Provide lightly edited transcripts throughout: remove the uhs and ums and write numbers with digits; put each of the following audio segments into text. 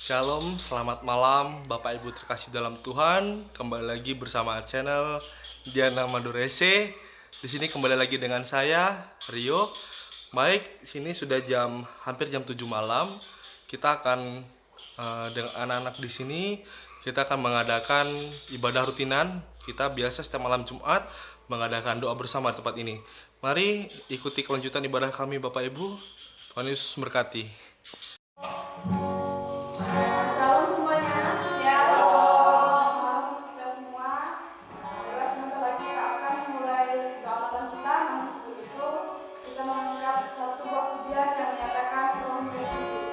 Shalom, selamat malam Bapak Ibu terkasih dalam Tuhan. Kembali lagi bersama channel Diana Madurese. Di sini kembali lagi dengan saya, Rio. Baik, sini sudah hampir jam 7 malam. Kita akan dengan anak-anak di sini kita akan mengadakan ibadah rutinan. Kita biasa setiap malam Jumat mengadakan doa bersama di tempat ini. Mari ikuti kelanjutan ibadah kami Bapak Ibu. Tuhan Yesus memberkati. Shalom semuanya. Shalom. Kita semua. Sebentar lagi kita akan memulai doa malam kita. Namun sebelum itu kita mengangkat satu buah pujian yang menyatakan Roh Yesus.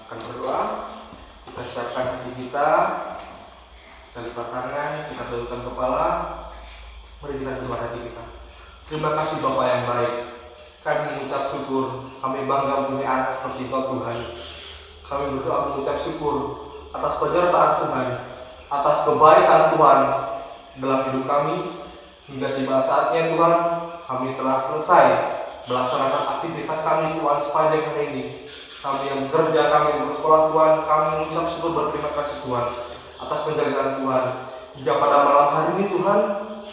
akan berdoa. Kita siapkan hati kita, kita lipat tangan, kita tundukkan kepala. Mari kita sembah hati kita. Terima kasih Bapa yang baik. Kami mengucap syukur, kami bangga punya anak seperti Engkau Tuhan. Kami berdoa mengucap syukur atas penyertaan Tuhan, atas kebaikan Tuhan dalam hidup kami. Hingga tiba saatnya Tuhan, kami telah selesai melaksanakan aktivitas kami Tuhan sepanjang hari ini. Kami yang bekerja, kami yang bersekolah Tuhan, kami mengucap syukur berterima kasih Tuhan atas penjagaan Tuhan. Hingga pada malam hari ini Tuhan,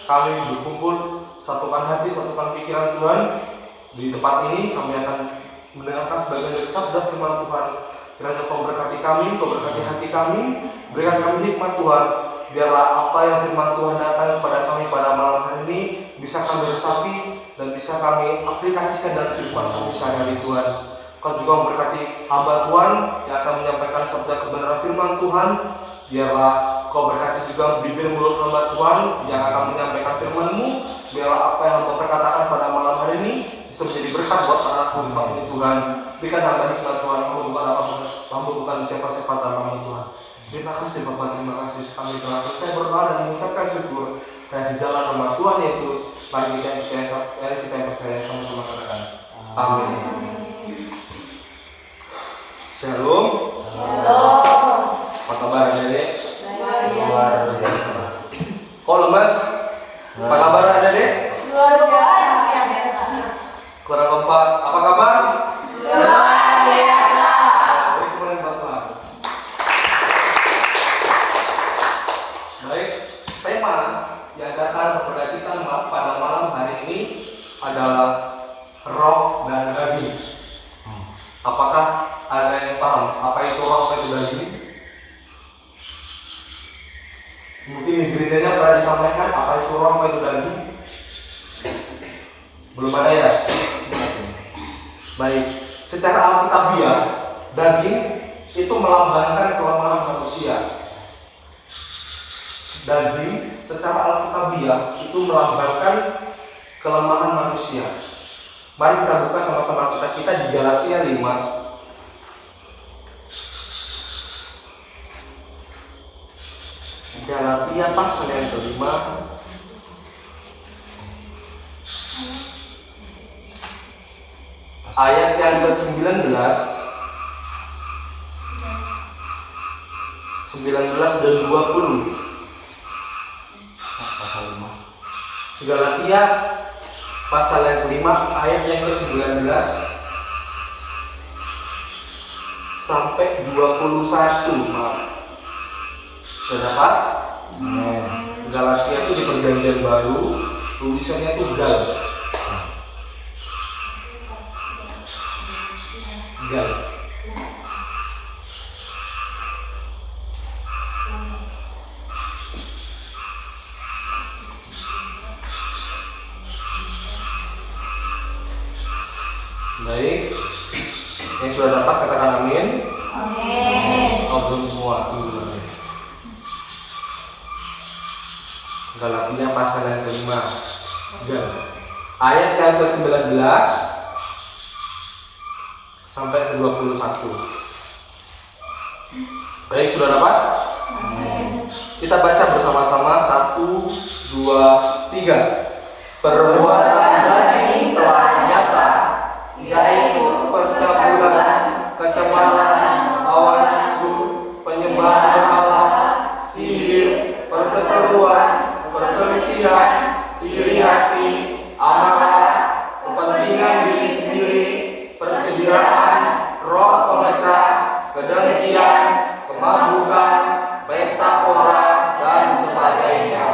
kami berkumpul, satukan hati, satukan pikiran Tuhan. Di tempat ini kami akan mendengarkan sebagian dari sabda firman Tuhan. Kiranya Kau berkati kami, Kau berkati hati kami, berikan kami hikmat Tuhan. Biarlah apa yang firman Tuhan datang kepada kami pada malam hari ini bisa kami resapi dan bisa kami aplikasikan dalam kehidupan kami sehari-hari Tuhan. Kau juga memberkati hamba Tuhan yang akan menyampaikan sabda kebenaran firman Tuhan. Biarlah Kau berkati juga bibir mulut hamba Tuhan yang akan menyampaikan firman-Mu. Biarlah apa yang hamba perkatakan pada malam hari ini bisa menjadi berkat buat anakku di tempat ini Tuhan. Berikan hamba hikmat Tuhan, hamba bukan siapa-siapa tanpa Tuhan. Terima kasih Bapak, terima kasih kami telah selesai berdoa dan mengucapkan syukur. Dan di dalam nama Tuhan Yesus, mari kita yang percaya sama-sama katakan amin. Shalom. Shalom. Apa kabar adik-adik? Luar biasa. Kok lemes? Apa kabar adik-adik? Luar biasa. Kurang kompak. Apa kabar? Luar biasa. Baik, mulai Bapak. Baik, tema yang datang kepada kita pada malam hari ini adalah roh dan daging. Apakah ada yang paham apa itu roh, apa itu daging? Mungkin di gerejanya pernah disampaikan apa itu roh, apa itu daging? Belum ada ya? Baik, secara alkitabiah daging itu melambangkan kelemahan manusia. Daging secara alkitabiah itu melambangkan kelemahan manusia. Mari kita buka sama-sama kita di Galatia 5. Galatia pasal yang kelima ayat yang ke-19 dan 20. Pasal 5. Galatia pasal yang kelima ayat yang ke-19 sampai 21. Maaf. Sudah dapat? Galatia itu di perjanjian baru, tulisannya itu gal. Gal. Baik, yang sudah dapat katakan amin. Amin. Oh, belum semua. Galatia pasal yang kelima, ayat yang ke-19 sampai ke-21. Baik, sudah dapat? Kita baca bersama-sama 1, 2, 3. Perbuatan daging telah nyata, yaitu percabulan, kecemaran, hawa nafsu, penyembahan berhala, sihir, perseteruan, perselisihan, iri hati, amarah, kepentingan diri sendiri, perkejiran, roh pemecah, kedengkian, kemabukan, pesta pora, dan sebagainya.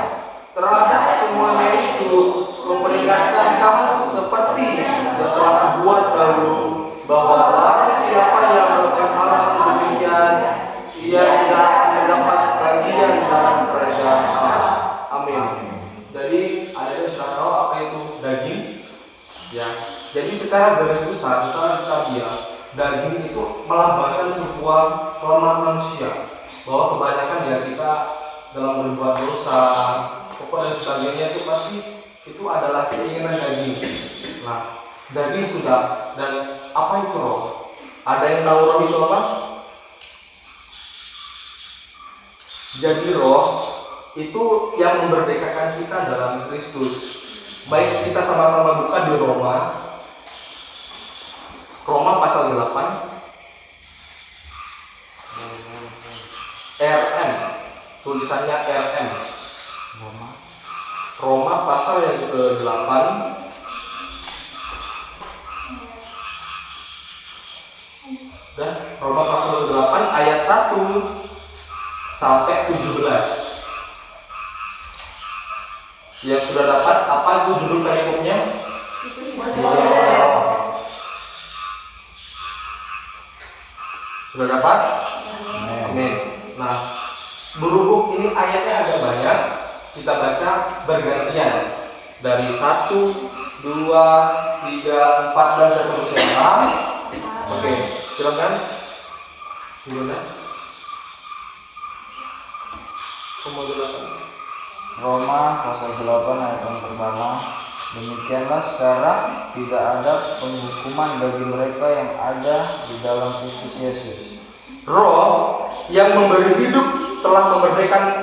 Terhadap semuanya itu, kuperingatkan kamu seperti yang telah kubuat dahulu, bahwa barang siapa yang melakukan hal demikian, ia tidak akan mendapat bagian dalam kerajaan Allah. Amin. Jadi ada yang sudah tahu apa itu daging? Ya. Jadi secara garis besar, secara alkitabiah, daging itu melambangkan sebuah kelemahan manusia. Bahwa kebanyakan ya kita dalam berbuat dosa, pokok dan sebagainya itu pasti itu adalah keinginan daging. Nah, daging sudah, dan apa itu roh? Ada yang tahu roh itu apa? Jadi roh itu yang memerdekakan kita dalam Kristus. Baik kita sama-sama buka di Roma pasal 8 RM, tulisannya RM. Roma pasal yang ke-8 dan Roma pasal ke-8 ayat 1 sampai 17. Yang sudah dapat apa itu judul perikopnya? Sudah dapat? Amin. Nah, berhubung ini ayatnya agak banyak, kita baca bergantian dari 1, 2, 3, 4 dan seterusnya. Oke, silakan. Gimana? Roma pasal 8 ayat yang pertama. Demikianlah sekarang tidak ada penghukuman bagi mereka yang ada di dalam Kristus Yesus. Roh yang memberi hidup telah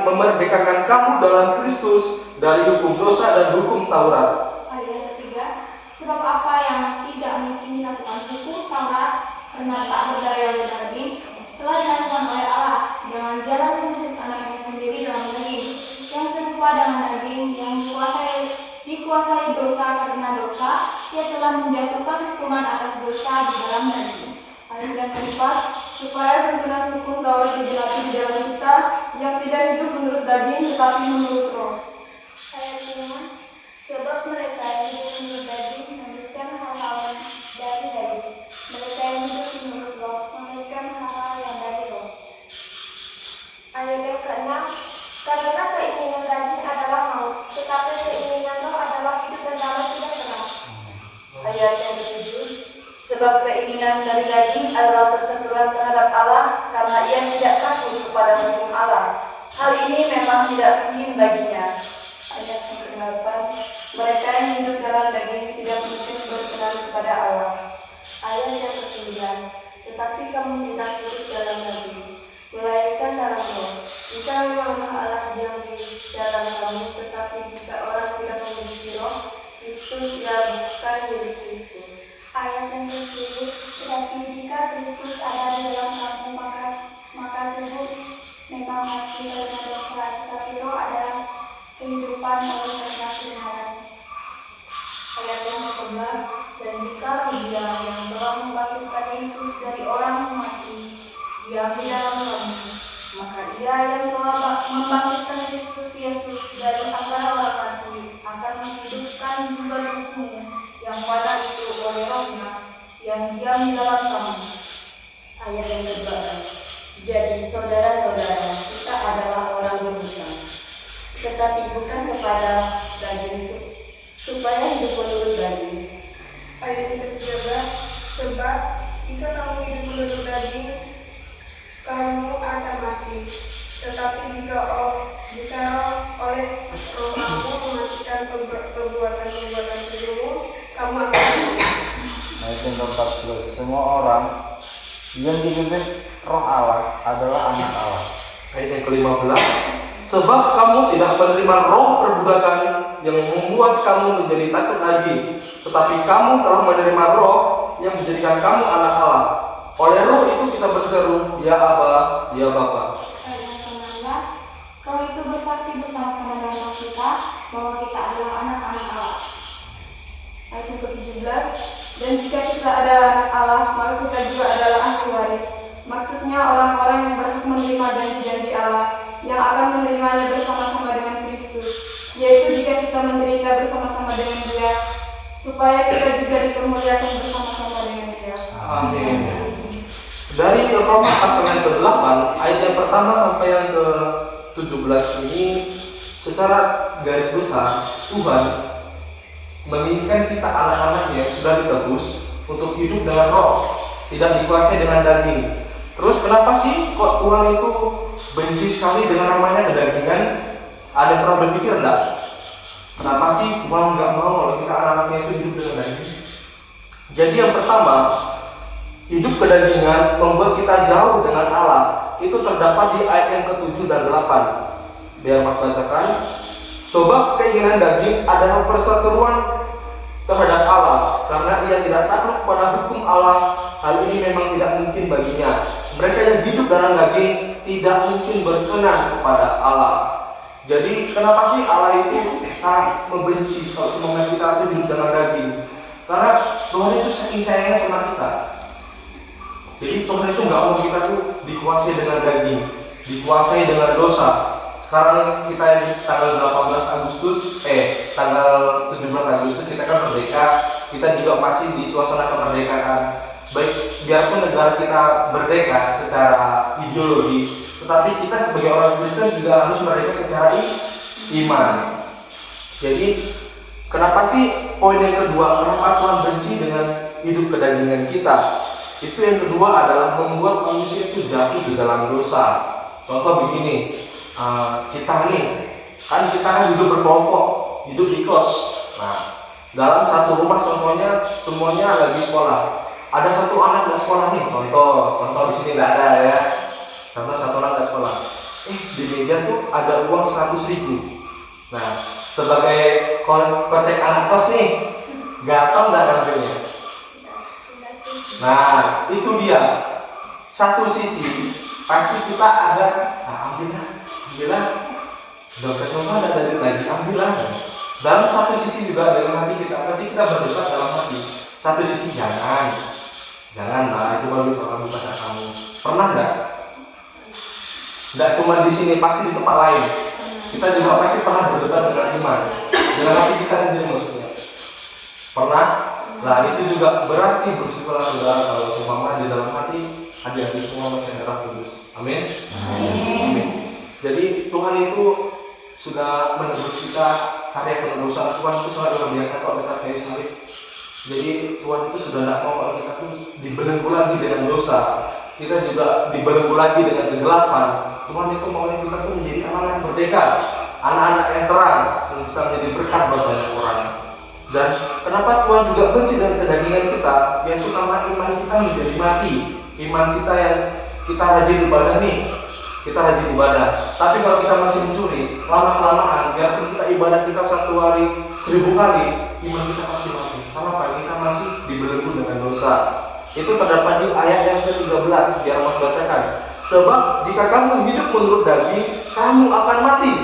memerdekakan kamu dalam Kristus dari hukum dosa dan hukum Taurat. Ayat ketiga, sebab apa yang tidak mungkin dilakukan hukum Taurat karena tak berdaya oleh daging, telah dilakukan oleh Allah dengan jalan mengutus anaknya sendiri dalam daging, yang serupa dengan daging yang dikuasai dosa karena dosa, ia telah menjatuhkan hukuman atas dosa di dalam daging. Ayat yang keempat, supaya tuntunan hukum Taurat digenapi di dalam kita yang tidak hidup menurut daging tetapi menurut roh. Ayat 5, sebab mereka yang hidup menurut daging melanjutkan hal-hal dari daging. Mereka yang hidup menurut roh melanjutkan hal-hal yang dari roh. Ayat yang ke-6, karena keinginan daging adalah maut, tetapi keinginan roh adalah hidup dan damai sejahtera. Ayat yang ke-7, sebab keinginan dari daging adalah perseteruan terhadap Allah karena ia tidak takut kepada hukum Allah. Hal ini memang tidak mungkin baginya. Ayat yang ke-8, mereka yang hidup dalam daging tidak mungkin berkenan kepada Allah. Ayat yang ke-9, tetapi kamu tidak hidup dalam daging, melainkan dalam roh. Jika memang roh Allah diam di dalam kamu, tetapi jika orang tidak memiliki roh Kristus, ia bukan milik Kristus. Ayat yang ke-10, tetapi jika Kristus ada di dalam kamu, maka tubuh memang mati karena dosa, tetapi roh adalah kehidupan oleh karena Tuhan. Ayat yang ke-11, dan jika Dia yang telah membangkitkan Yesus dari orang mati diam di dalam kamu, maka Ia yang telah membangkitkan Kristus Yesus dari antara orang mati akan menghidupkan juga tubuhmu yang pada itu oleh Roh-Nya yang diam di dalam kamu. Ayat yang ke-12, jadi saudara-saudara, kita adalah orang berhutang, tetapi bukan kepada daging supaya hidup menurut daging. Ayat yang ke-13, sebab jika kamu hidup menurut daging, kamu akan mati. Tetapi jika oleh roh kamu mematikan perbuatan-perbuatan tubuhmu, kamu akan hidup. Ayat yang ke-14. Semua orang yang dipimpin roh Allah adalah anak Allah. Ayat yang ke-15, sebab kamu tidak menerima roh perbudakan yang membuat kamu menjadi takut lagi, tetapi kamu telah menerima roh yang menjadikan kamu anak Allah. Oleh roh itu kita berseru, ya Aba, ya Bapa. Ayat yang ke-16, roh itu bersaksi bersama-sama dengan roh kita bahwa kita adalah anak-anak Allah. Ayat yang ke-17, dan jika kita adalah anak Allah, maka kita juga adalah ahli waris. Maksudnya orang-orang yang berhak menerima janji-janji Allah, yang akan menerimanya bersama-sama dengan Kristus, yaitu jika kita menderita bersama-sama dengan Dia, supaya kita juga dipermuliakan bersama-sama dengan Dia. Amin. Dari Roma pasal yang ke-8 ayat yang pertama sampai yang ke-17 ini, secara garis besar Tuhan menginginkan kita anak-anaknya yang sudah ditebus untuk hidup dengan roh, tidak dikuasai dengan daging. Terus kenapa sih kok Tuhan itu benci sekali dengan namanya kedagingan? Ada yang pernah berpikir enggak? Kenapa sih Tuhan nggak mau kalau kita anak-anaknya itu hidup dengan daging? Jadi yang pertama, hidup kedagingan membuat kita jauh dengan Allah. Itu terdapat di ayat yang ke-7 dan 8. Biar Mas bacakan. Sebab keinginan daging adalah perseteruan terhadap Allah, karena ia tidak takluk pada hukum Allah. Hal ini memang tidak mungkin baginya. Mereka yang hidup dalam daging tidak mungkin berkenan kepada Allah. Jadi kenapa sih Allah itu sangat membenci kalau semuanya kita itu hidup dalam daging? Karena Tuhan itu saking sayangnya sama kita. Jadi Tuhan itu nggak mau kita tuh dikuasai dengan daging, dikuasai dengan dosa. Sekarang kita yang tanggal 18 Agustus, tanggal 17 Agustus kita kan merdeka. Kita juga masih di suasana kemerdekaan. Baik, biarpun negara kita merdeka secara ideologi, tetapi kita sebagai orang Kristen juga harus merdeka secara iman. Jadi, kenapa sih poin yang kedua? Kenapa Tuhan benci dengan hidup kedagingan kita? Itu yang kedua adalah membuat manusia itu jatuh di dalam dosa. Contoh begini, kita kan hidup berkelompok, hidup di kos. Nah, dalam satu rumah contohnya semuanya lagi sekolah. Ada satu anak nggak sekolah nih, contoh di sini nggak ada ya. Contoh satu anak nggak sekolah. Di meja tuh ada uang 100.000. Nah, sebagai kocek anak kos nih, gatel nggak ngambilnya? Nah, itu dia. Satu sisi pasti kita ada, ambillah. Dompet mama ada duit lagi, ambillah. Dalam satu sisi juga dalam hati kita pasti kita berdebat dalam hati. Satu sisi janganlah itu baru kamu pada kamu. Pernah nggak? Nggak cuma di sini, pasti di tempat lain. Kita juga pasti pernah berdebat dengan iman, dengan hati kita sendiri maksudnya. Pernah? Nah itu juga berarti bersyukurlah saudara kalau seumpama di dalam hati hati-hati semua masih ada Roh Kudus. Amin. Amin. Jadi Tuhan itu sudah menebus kita, karya penebusan Tuhan itu sangat luar biasa kalau kita kayu salib. Jadi Tuhan itu sudah tidak mau kalau kita tuh dibelenggu lagi dengan dosa, kita juga dibelenggu lagi dengan kegelapan. Tuhan itu mau kita tuh menjadi anak yang merdeka, anak-anak yang terang, yang bisa menjadi berkat buat banyak orang. Dan kenapa Tuhan juga benci dengan kedagingan kita? Yaitu karena iman kita menjadi mati. Iman kita yang kita rajin ibadah nih, kita rajin ibadah. Tapi kalau kita masih mencuri, lama-kelamaan, biarpun kita ibadah kita 1 hari 1000 kali, iman kita pasti mati. Kenapa? Kita masih dibelenggu dengan dosa. Itu terdapat di ayat yang ke-13, biar Mas bacakan. Sebab jika kamu hidup menurut daging, kamu akan mati.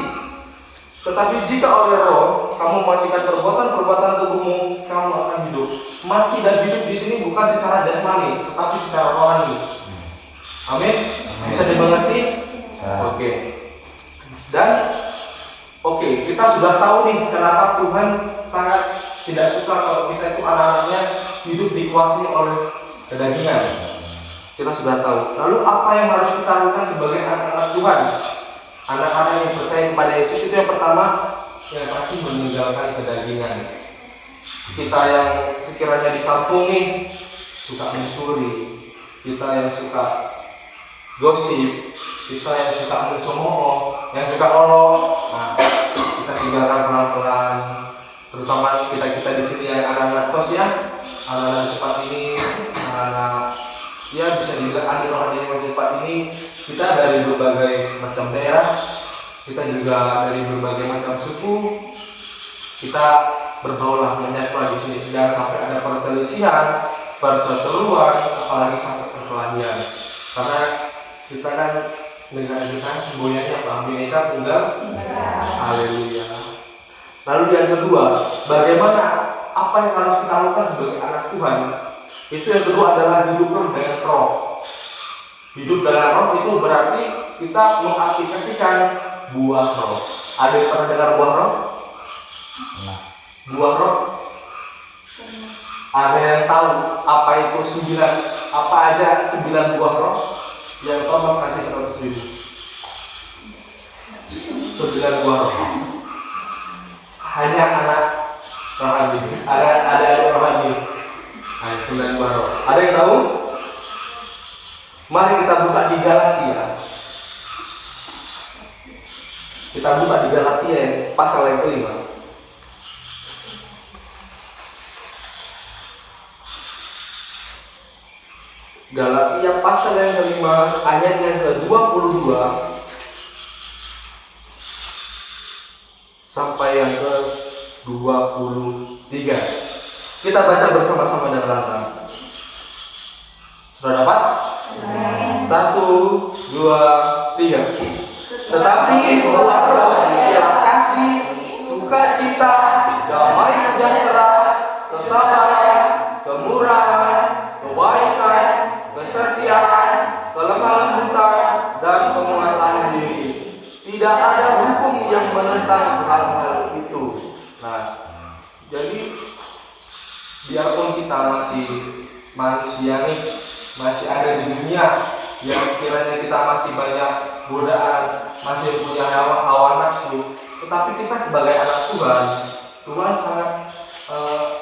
Tetapi jika oleh Roh kamu matikan perbuatan tubuhmu, kamu akan hidup. Mati dan hidup di sini bukan secara jasmani, tetapi secara rohani. Amin. Bisa dimengerti? Oke. Dan kita sudah tahu nih kenapa Tuhan sangat tidak suka kalau kita itu anak-anaknya hidup dikuasai oleh kedagingan. Kita sudah tahu. Lalu apa yang harus kita lakukan sebagai anak-anak Tuhan? Anak-anak yang percaya kepada Yesus itu yang pertama, yang pasti meninggalkan kedagingan. Kita yang sekiranya di kampung nih suka mencuri, kita yang suka gosip, kita yang suka mencemooh, yang suka olok, nah kita tinggalkan pelan-pelan. Terutama kita di sini yang anak-anak kos ya, anak-anak tempat ini, anak-anak ya bisa dibilang ahli rohani masjid ini. Kita dari berbagai macam daerah, kita juga dari berbagai macam suku. Kita berbaulah menyatu di sini, jangan sampai ada perselisihan, perseteruan, apalagi sampai perkelahian. Karena kita kan negara kita semboyannya apa? Bineka Tunggal. Haleluya. Lalu yang kedua, bagaimana apa yang harus kita lakukan sebagai anak Tuhan? Itu yang kedua adalah hiduplah dengan Roh. Hidup dengan Roh itu berarti kita mengaplikasikan buah Roh. Ada yang pernah dengar buah Roh? Buah Roh? Ada yang tahu apa itu 9? Apa aja 9 buah Roh? Yang tahu Mas kasih 100.000. 9 buah Roh. Hanya anak rohani. Ada rohani. Hanya 9 buah Roh. Ada yang tahu? Mari kita buka di Galatia. Kita buka di Galatia pasal yang ke-5. Galatia pasal yang kelima ayat yang ke-22 sampai yang ke-23. Kita baca bersama-sama dan lantang. Sudah dapat? 1, 2, 3. Tetapi buah roh ialah kasih, sukacita, damai sejahtera, kesabaran, kemurahan, kebaikan, kesetiaan, kelemah lembutan, dan penguasaan diri. Tidak ada hukum yang menentang hal-hal itu. Nah, jadi biarpun kita masih manusia nih, masih ada di dunia yang sekiranya kita masih banyak godaan, masih punya hawa nafsu, tetapi kita sebagai anak Tuhan, Tuhan sangat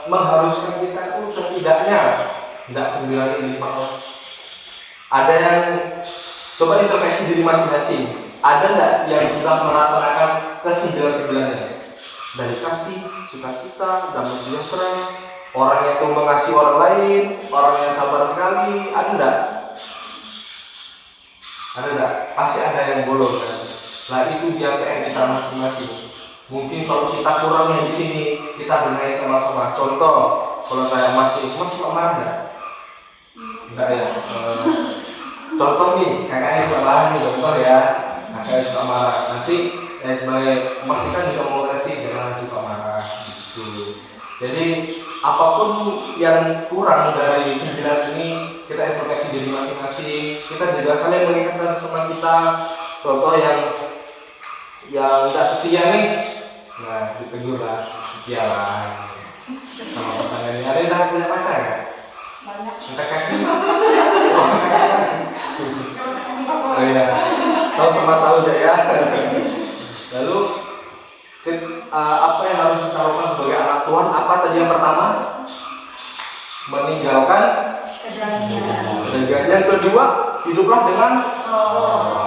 mengharuskan kita itu setidaknya tidak 9/5. Ada yang coba introspeksi diri masing-masing. Ada enggak yang sudah melaksanakan ke-9-9-nya? Dari kasih, sukacita, damai sejahtera, orang yang tuh mengasihi orang lain, orang yang sabar sekali, ada enggak? Ada enggak? Pasti ada yang bolong kan? Nah itu dia PR kita masing-masing. Mungkin kalau kita kurangnya di sini, kita benahi sama-sama. Contoh, kalau kayak Mas suka marah enggak? Enggak ya? Contoh nih, kakaknya suka marah nih, contoh ya. Kakaknya suka marah. Nanti sebagai Mas kan juga mau kasih jangan suka marah gitu. Jadi apapun yang kurang dari 9 ini, kita introspeksi diri masing-masing. Kita juga saling mengingatkan sama kita. Contoh yang tidak setia nih, nah ditegur lah, setia lah sama pasangan ini. Ada yang udah punya pacar ya? Banyak. Entah kaki. Oh iya, tahu sama tahu aja ya. Lalu apa yang harus kita lakukan sebagai anak Tuhan? Apa tadi yang pertama? Meninggalkan kedagingan. Yang kedua, hiduplah dengan.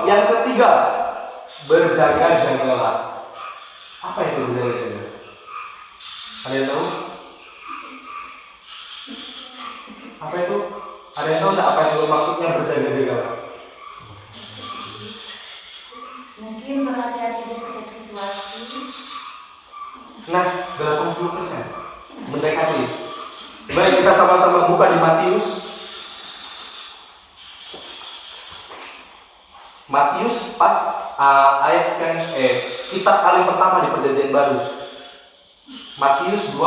Yang ketiga, berjaga-jagalah. Apa itu berjaga-jaga? Ada yang tahu? Apa itu? Ada yang tahu nggak apa itu maksudnya berjaga-jaga? Mungkin berhati-hati di setiap situasi. Nah, 80% mendekati. Baik, kita sama-sama buka di Matius pas ayat yang kitab paling pertama di Perjanjian Baru. Matius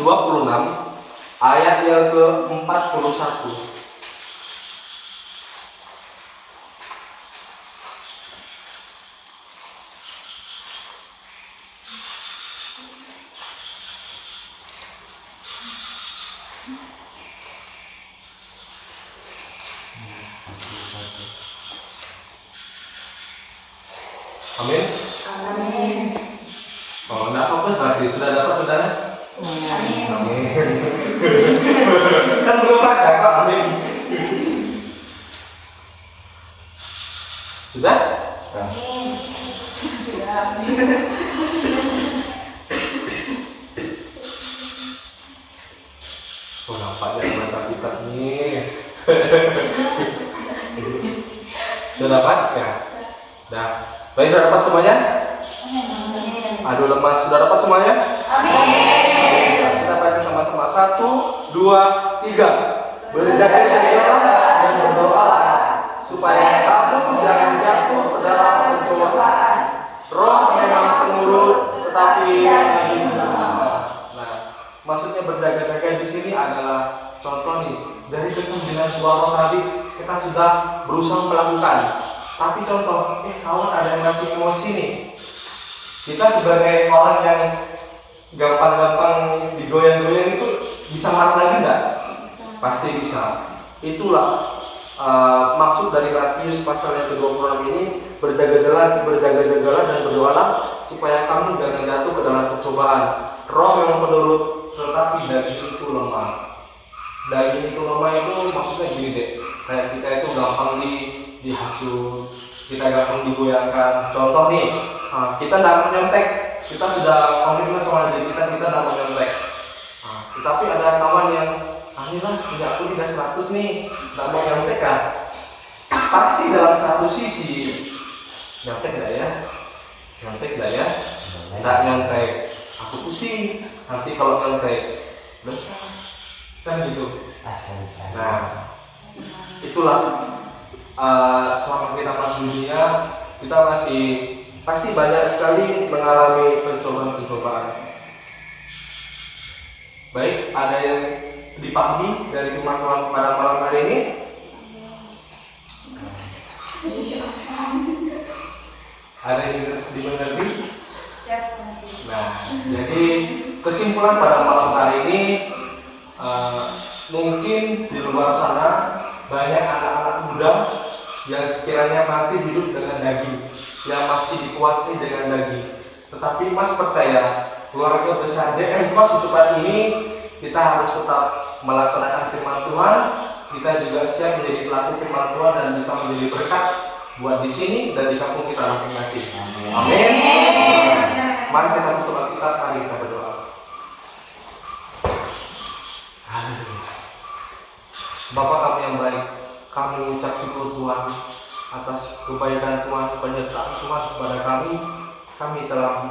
26 ayat yang ke-41. Amin. Amin. Oh, enggak fokus lagi. Sudah dapat saudara? Amin. Amin. Kan belum baca kok. Amin. Sudah? Amin. Oh, nampaknya baca kitab nih. Sudah dapat ya? Dah. Baik, sudah dapat semuanya? Aduh lemas, sudah dapat semuanya? Amin. Kita baca sama-sama. 1, 2, 3. Berjaga-jagalah dan berdoalah supaya kamu jangan jatuh ke dalam pencobaan. Roh memang penurut, tetapi nah, maksudnya berjaga-jaga di sini adalah contoh nih dari ke-9 buah roh tadi kita sudah berusaha melakukan. Tapi contoh, kawan ada yang masih emosi nih. Kita sebagai orang yang gampang-gampang digoyang-goyang itu bisa marah lagi enggak? Pasti bisa. Itulah maksud dari Matius pasal yang ke-26 ini, berjaga-jagalah dan berdoalah supaya kamu jangan jatuh ke dalam pencobaan. Roh memang penurut, tetapi daging itu lemah. Daging itu lemah itu maksudnya gini deh, kayak kita itu gampang dihasut, kita gampang digoyangkan. Contoh nih, kita tidak mau nyontek, kita sudah komitmen sama diri kita tidak mau nyontek. Kita Tapi ada kawan yang anilah punya aku tidak 100 nih, nggak mau nyontek. Pasti dalam satu sisi nyontek nggak ya? Nyontek nggak ya? Nggak nyontek. Aku pusing. Nanti kalau nyontek dosa. Kan gitu. Nah, itulah selama kita masih dunia, kita masih pasti banyak sekali mengalami pencobaan-pencobaan. Baik, ada yang dipahami dari firman Tuhan pada malam hari ini? Ada yang dimengerti? Nah, jadi kesimpulan pada malam hari ini, mungkin di luar sana banyak anak-anak muda yang sekiranya masih hidup dengan daging, yang masih dikuasai dengan daging. Tetapi Mas percaya, keluarga besar DMKOS di tempat ini, kita harus tetap melaksanakan firman Tuhan. Kita juga siap menjadi pelaku firman Tuhan dan bisa menjadi berkat buat di sini dan di kampung kita masing-masing. Amin. Mari kita tutup Alkitab, mari kita berdoa. Bapa kami yang baik, kami mengucap syukur Tuhan atas kebaikan Tuhan, penyertaan Tuhan kepada kami. Kami telah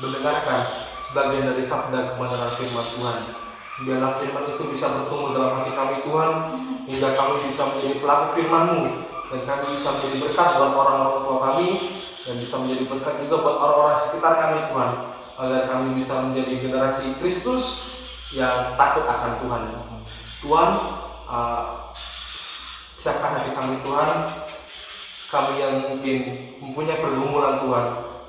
mendengarkan sebagian dari sabda kebenaran firman Tuhan. Biarlah firman itu bisa bertumbuh dalam hati kami Tuhan, hingga kami bisa menjadi pelaku firman-Mu, dan kami bisa menjadi berkat buat orang-orang tua kami, dan bisa menjadi berkat juga buat orang-orang sekitar kami Tuhan, agar kami bisa menjadi generasi Kristus yang takut akan Tuhan. Tuhan, siapkan hati kami Tuhan, kami yang mungkin mempunyai pergumulan Tuhan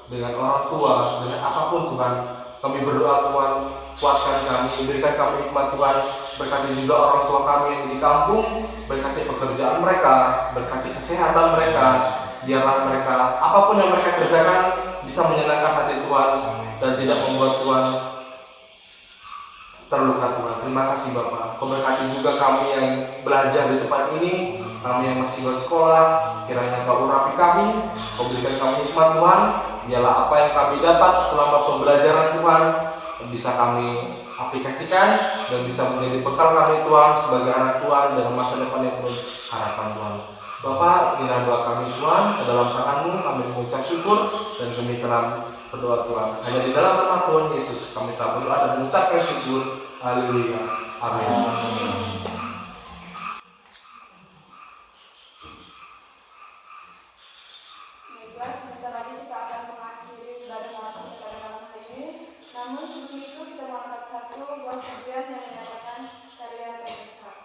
dengan orang tua, dengan apapun Tuhan, kami berdoa Tuhan, kuatkan kami, berikan kami hikmat Tuhan, berkati juga orang tua kami yang di kampung, berkati pekerjaan mereka, berkati kesehatan mereka, biarlah mereka, apapun yang mereka kerjakan, bisa menyenangkan hati Tuhan, dan tidak membuat Tuhan terluka Tuhan. Terima kasih Bapak. Kau berkati juga kami yang belajar di tempat ini, kami yang masih bersekolah, kiranya Kau urapi kami, Kau berikan kami hikmat Tuhan, biarlah apa yang kami dapat selama pembelajaran Tuhan bisa kami aplikasikan dan bisa menjadi bekal kami Tuhan sebagai anak Tuhan dalam masa depan yang penuh harapan Tuhan. Bapak, inilah doa kami Tuhan, ke dalam tangan-Mu kami mengucap syukur dan kami telah berdoa Tuhan. Hanya di dalam nama Tuhan Yesus kami telah berdoa dan mengucapkan syukur. Haleluya. Amin. Sebentar lagi kita akan mengakhiri ibadah malam pada malam hari ini. Namun sebelum itu kita mau angkat satu buah pujian yang menyatakan karya terbesar.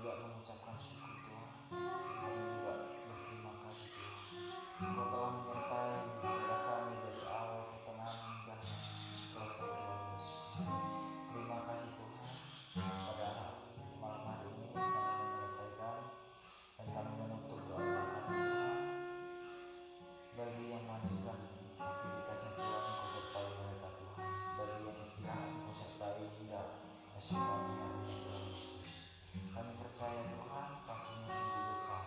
juga mengucapkan syukur Tuhan. Kami juga berterima kasih Tuhan. Engkau telah menyertai ibadah kami dari awal pertengahan hingga selesai Tuhan Yesus. Terima kasih Tuhan. Pada malam hari ini kami menyelesaikan dan kami menutup doa kami Tuhan. Bagi yang melanjutkan aktivitas yang Tuhan Engkau sertai mereka Tuhan. Bagi yang istirahat Engkau sertai hingga esok harinya Tuhan Yesus. Kami percaya Tuhan kasih-Mu sungguh besar.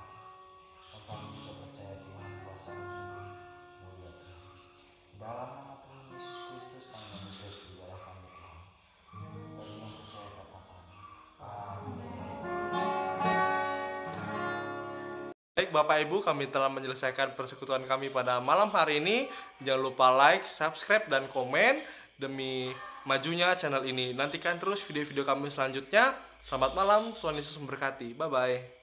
Dan kami juga percaya Tuhan kuasa-Mu sungguh mulia Tuhan. Dalam nama Tuhan Yesus Kristus kami menutup ibadah kami Tuhan. Bagi yang percaya katakan amin. Baik Bapak Ibu, kami telah menyelesaikan persekutuan kami pada malam hari ini. Jangan lupa like, subscribe, dan komen demi majunya channel ini. Nantikan terus video-video kami selanjutnya. Selamat malam, Tuhan Yesus memberkati. Bye-bye.